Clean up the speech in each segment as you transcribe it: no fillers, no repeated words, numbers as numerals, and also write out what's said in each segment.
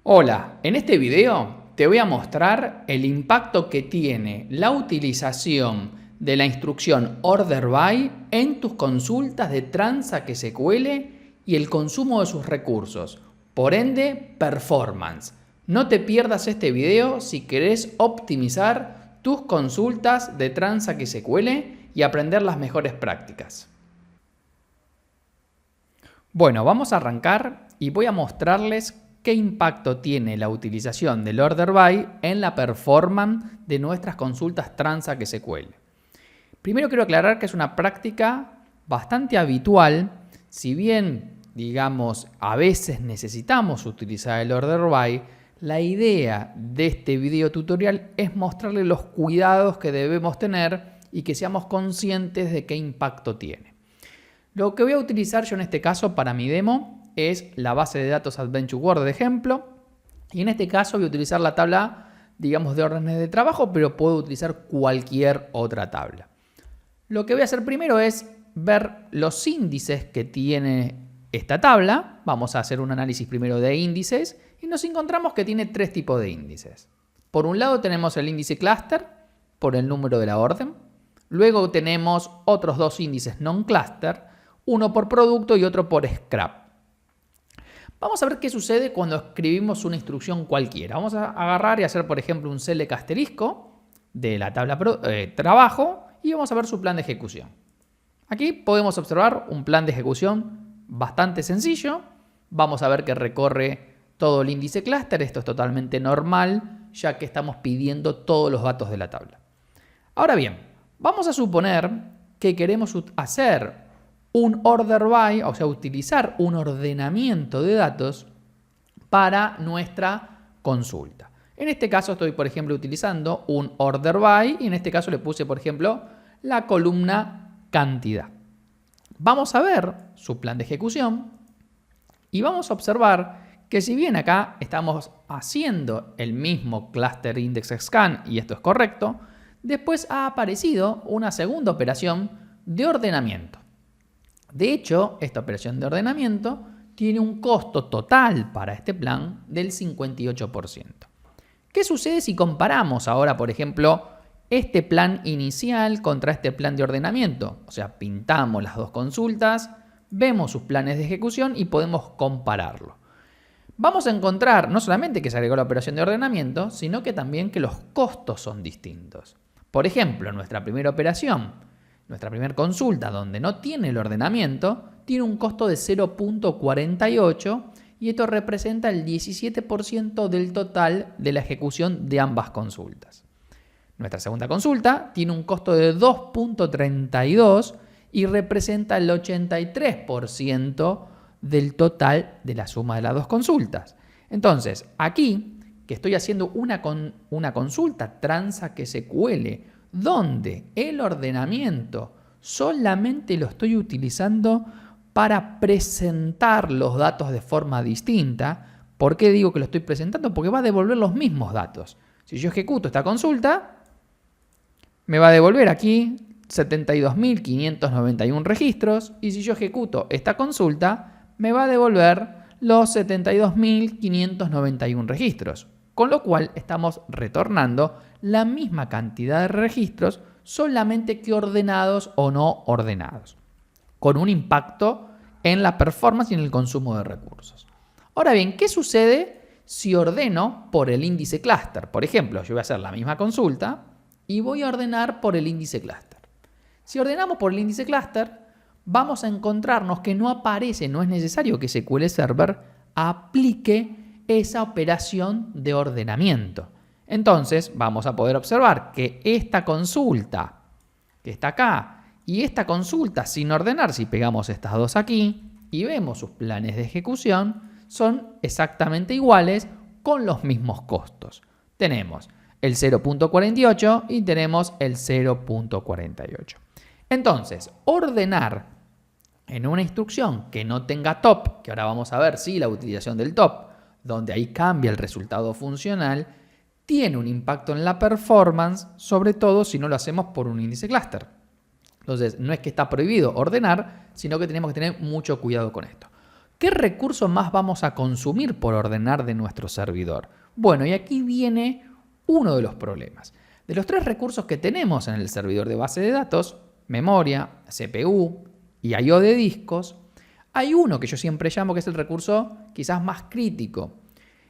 Hola, en este video te voy a mostrar el impacto que tiene la utilización de la instrucción Order By en tus consultas de Transact SQL y el consumo de sus recursos, por ende, performance. No te pierdas este video si querés optimizar tus consultas de Transact SQL y aprender las mejores prácticas. Bueno, vamos a arrancar y voy a mostrarles qué impacto tiene la utilización del Order By en la performance de nuestras consultas Transact SQL. Primero quiero aclarar que es una práctica bastante habitual, si bien, digamos, a veces necesitamos utilizar el Order By, la idea de este video tutorial es mostrarles los cuidados que debemos tener y que seamos conscientes de qué impacto tiene. Lo que voy a utilizar yo en este caso para mi demo es la base de datos Adventure Word de ejemplo, y en este caso voy a utilizar la tabla, digamos, de órdenes de trabajo, pero puedo utilizar cualquier otra tabla. Lo que voy a hacer primero es ver los índices que tiene esta tabla. Vamos a hacer un análisis primero de índices y nos encontramos que tiene tres tipos de índices. Por un lado tenemos el índice cluster por el número de la orden. Luego tenemos otros dos índices non-cluster, uno por producto y otro por scrap. Vamos a ver qué sucede cuando escribimos una instrucción cualquiera. Vamos a agarrar y hacer, por ejemplo, un select asterisco de la tabla trabajo y vamos a ver su plan de ejecución. Aquí podemos observar un plan de ejecución bastante sencillo. Vamos a ver que recorre todo el índice cluster. Esto es totalmente normal, ya que estamos pidiendo todos los datos de la tabla. Ahora bien, vamos a suponer que queremos hacer un order by, o sea, utilizar un ordenamiento de datos para nuestra consulta. En este caso estoy, por ejemplo, utilizando un order by y en este caso le puse, por ejemplo, la columna cantidad. Vamos a ver su plan de ejecución y vamos a observar que si bien acá estamos haciendo el mismo cluster index scan y esto es correcto, después ha aparecido una segunda operación de ordenamiento. De hecho, esta operación de ordenamiento tiene un costo total para este plan del 58%. ¿Qué sucede si comparamos ahora, por ejemplo, este plan inicial contra este plan de ordenamiento? O sea, pintamos las dos consultas, vemos sus planes de ejecución y podemos compararlo. Vamos a encontrar no solamente que se agregó la operación de ordenamiento, sino que también que los costos son distintos. Por ejemplo, nuestra primera operación, nuestra primera consulta donde no tiene el ordenamiento, tiene un costo de 0.48 y esto representa el 17% del total de la ejecución de ambas consultas. Nuestra segunda consulta tiene un costo de 2.32 y representa el 83% del total de la suma de las dos consultas. Entonces, aquí que estoy haciendo una consulta Transact SQL donde el ordenamiento solamente lo estoy utilizando para presentar los datos de forma distinta. ¿Por qué digo que lo estoy presentando? Porque va a devolver los mismos datos. Si yo ejecuto esta consulta, me va a devolver aquí 72.591 registros y si yo ejecuto esta consulta, me va a devolver los 72.591 registros. Con lo cual estamos retornando la misma cantidad de registros, solamente que ordenados o no ordenados, con un impacto en la performance y en el consumo de recursos. Ahora bien, ¿qué sucede si ordeno por el índice cluster? Por ejemplo, yo voy a hacer la misma consulta y voy a ordenar por el índice cluster. Si ordenamos por el índice cluster, vamos a encontrarnos que no aparece, no es necesario que SQL Server aplique esa operación de ordenamiento. Entonces vamos a poder observar que esta consulta que está acá y esta consulta sin ordenar, si pegamos estas dos aquí y vemos sus planes de ejecución, son exactamente iguales con los mismos costos. Tenemos el 0.48 y tenemos el 0.48. Entonces, ordenar en una instrucción que no tenga top, que ahora vamos a ver si la utilización del top, donde ahí cambia el resultado funcional, tiene un impacto en la performance, sobre todo si no lo hacemos por un índice cluster. Entonces, no es que está prohibido ordenar, sino que tenemos que tener mucho cuidado con esto. ¿Qué recursos más vamos a consumir por ordenar de nuestro servidor? Bueno, y aquí viene uno de los problemas. De los 3 recursos que tenemos en el servidor de base de datos, memoria, CPU y I/O de discos, hay uno que yo siempre llamo que es el recurso quizás más crítico,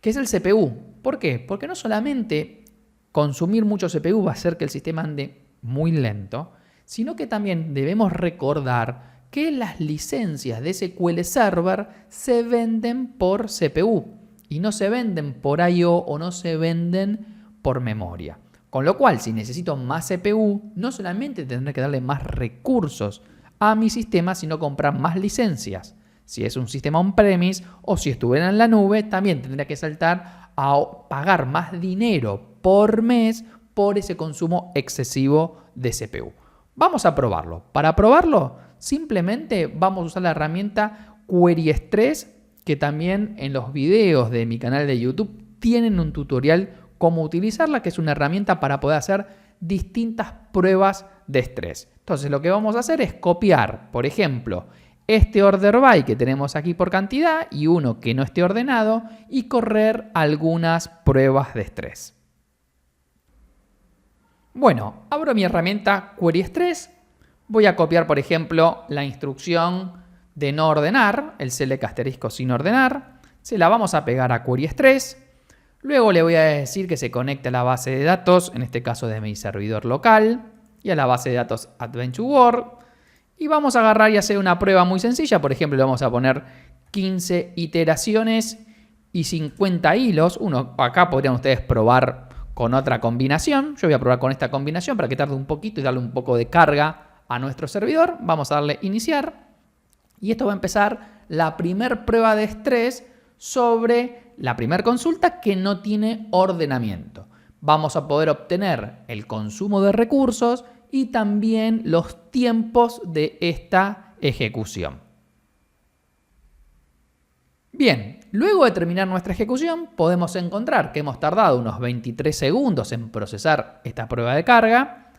que es el CPU. ¿Por qué? Porque no solamente consumir mucho CPU va a hacer que el sistema ande muy lento, sino que también debemos recordar que las licencias de SQL Server se venden por CPU y no se venden por I/O o no se venden por memoria. Con lo cual, si necesito más CPU, no solamente tendré que darle más recursos a mi sistema, sino comprar más licencias. Si es un sistema on-premise o si estuviera en la nube, también tendría que saltar a pagar más dinero por mes por ese consumo excesivo de CPU. Vamos a probarlo. Para probarlo, simplemente vamos a usar la herramienta QueryStress, que también en los videos de mi canal de YouTube tienen un tutorial cómo utilizarla, que es una herramienta para poder hacer distintas pruebas de estrés. Entonces lo que vamos a hacer es copiar, por ejemplo, este order by que tenemos aquí por cantidad y uno que no esté ordenado y correr algunas pruebas de estrés. Bueno, abro mi herramienta QueryStress, voy a copiar, por ejemplo, la instrucción de no ordenar, el select asterisco sin ordenar, se la vamos a pegar a QueryStress, luego le voy a decir que se conecte a la base de datos, en este caso de mi servidor local, y a la base de datos AdventureWorld, y vamos a agarrar y hacer una prueba muy sencilla, por ejemplo, le vamos a poner 15 iteraciones y 50 hilos, acá podrían ustedes probar con otra combinación. Yo voy a probar con esta combinación para que tarde un poquito y darle un poco de carga a nuestro servidor. Vamos a darle iniciar. Y esto va a empezar la primera prueba de estrés sobre la primera consulta que no tiene ordenamiento. Vamos a poder obtener el consumo de recursos y también los tiempos de esta ejecución. Bien, luego de terminar nuestra ejecución podemos encontrar que hemos tardado unos 23 segundos en procesar esta prueba de carga,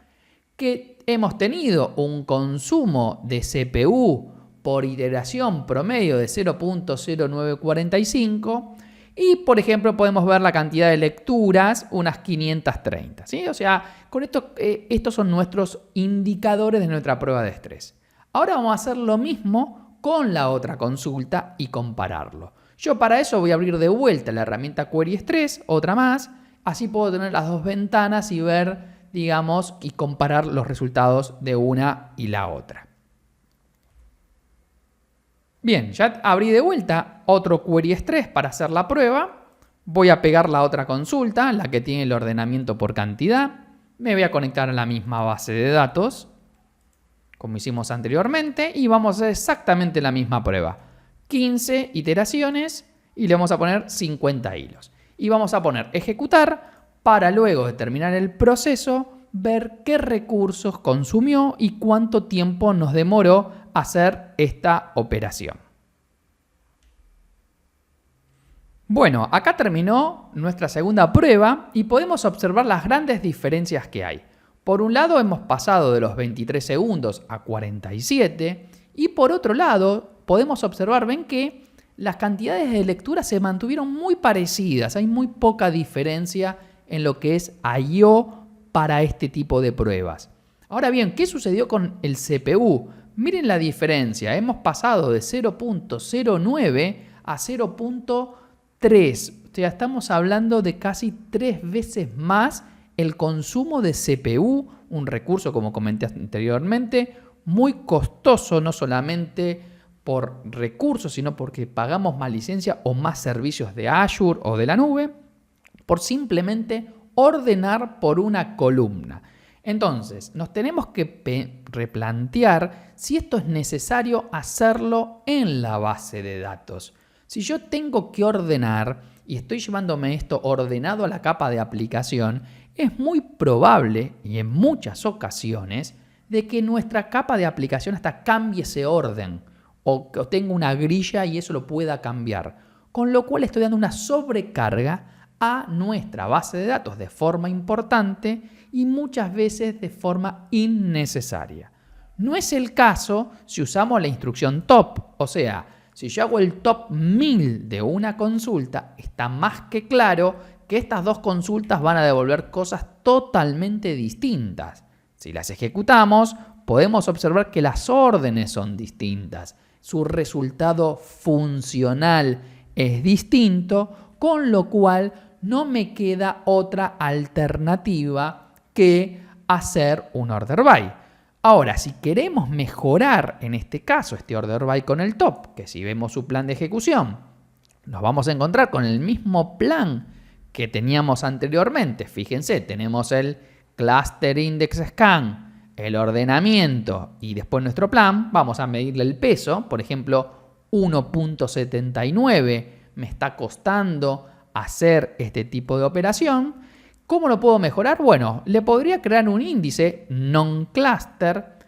que hemos tenido un consumo de CPU por iteración promedio de 0.0945 y, por ejemplo, podemos ver la cantidad de lecturas, unas 530. ¿Sí? O sea, con esto, estos son nuestros indicadores de nuestra prueba de estrés. Ahora vamos a hacer lo mismo con la otra consulta y compararlo. Yo para eso voy a abrir de vuelta la herramienta QueryStress, otra más, así puedo tener las dos ventanas y ver, digamos, y comparar los resultados de una y la otra. Bien, ya abrí de vuelta otro QueryStress para hacer la prueba. Voy a pegar la otra consulta, la que tiene el ordenamiento por cantidad. Me voy a conectar a la misma base de datos, como hicimos anteriormente, y vamos a hacer exactamente la misma prueba. 15 iteraciones y le vamos a poner 50 hilos. Y vamos a poner ejecutar para luego de terminar el proceso ver qué recursos consumió y cuánto tiempo nos demoró hacer esta operación. Bueno, acá terminó nuestra segunda prueba y podemos observar las grandes diferencias que hay. Por un lado hemos pasado de los 23 segundos a 47 y por otro lado podemos observar, ven que las cantidades de lectura se mantuvieron muy parecidas, hay muy poca diferencia en lo que es I/O para este tipo de pruebas. Ahora bien, ¿qué sucedió con el CPU? Miren la diferencia, hemos pasado de 0.09 a 0.3, o sea, estamos hablando de casi 3 veces más el consumo de CPU, un recurso, como comenté anteriormente, muy costoso, no solamente por recursos, sino porque pagamos más licencia o más servicios de Azure o de la nube, por simplemente ordenar por una columna. Entonces, nos tenemos que replantear si esto es necesario hacerlo en la base de datos. Si yo tengo que ordenar y estoy llevándome esto ordenado a la capa de aplicación, es muy probable y en muchas ocasiones de que nuestra capa de aplicación hasta cambie ese orden o tenga una grilla y eso lo pueda cambiar. Con lo cual estoy dando una sobrecarga a nuestra base de datos de forma importante y muchas veces de forma innecesaria. No es el caso si usamos la instrucción top, o sea, Si yo hago el top 1000 de una consulta, está más que claro que estas dos consultas van a devolver cosas totalmente distintas. Si las ejecutamos, podemos observar que las órdenes son distintas. Su resultado funcional es distinto, con lo cual no me queda otra alternativa que hacer un order by. Ahora, si queremos mejorar en este caso este order by con el top, que si vemos su plan de ejecución, nos vamos a encontrar con el mismo plan que teníamos anteriormente. Fíjense, tenemos el cluster index scan, el ordenamiento y después nuestro plan. Vamos a medirle el peso, por ejemplo, 1.79 me está costando hacer este tipo de operación. ¿Cómo lo puedo mejorar? Bueno, le podría crear un índice non-cluster.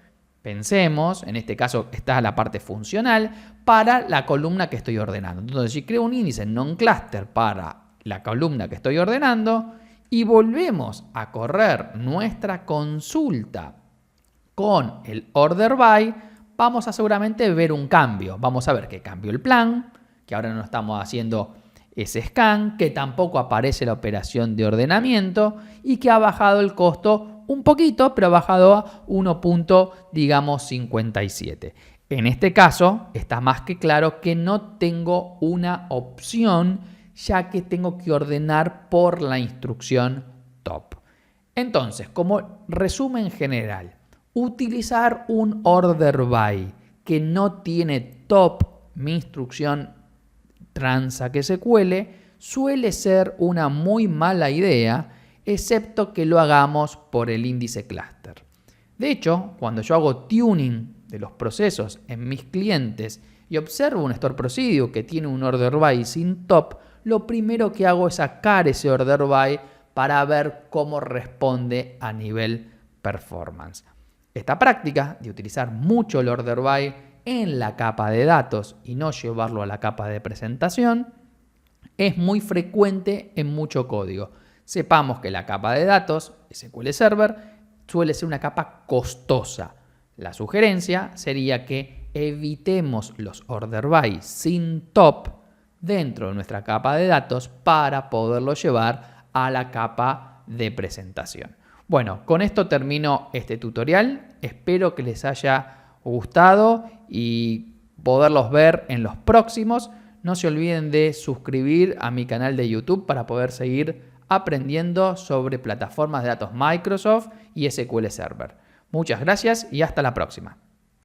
Pensemos, en este caso está la parte funcional, para la columna que estoy ordenando. Entonces, si creo un índice non-cluster para la columna que estoy ordenando y volvemos a correr nuestra consulta con el order by, vamos a seguramente ver un cambio. Vamos a ver que cambió el plan, que ahora no estamos haciendo ese scan, que tampoco aparece la operación de ordenamiento y que ha bajado el costo un poquito, pero ha bajado a 1.57. En este caso está más que claro que no tengo una opción, ya que tengo que ordenar por la instrucción top. Entonces, como resumen general, utilizar un order by que no tiene top, mi instrucción tranza que se cuele, suele ser una muy mala idea, excepto que lo hagamos por el índice cluster. De hecho, cuando yo hago tuning de los procesos en mis clientes y observo un store procedure que tiene un order by sin top, lo primero que hago es sacar ese order by para ver cómo responde a nivel performance. Esta práctica de utilizar mucho el order by en la capa de datos y no llevarlo a la capa de presentación es muy frecuente en mucho código. Sepamos que la capa de datos, SQL Server, suele ser una capa costosa. La sugerencia sería que evitemos los order by sin top dentro de nuestra capa de datos para poderlo llevar a la capa de presentación. Bueno, con esto termino este tutorial. Espero que les haya gustado y poderlos ver en los próximos. No se olviden de suscribir a mi canal de YouTube para poder seguir aprendiendo sobre plataformas de datos Microsoft y SQL Server. Muchas gracias y hasta la próxima.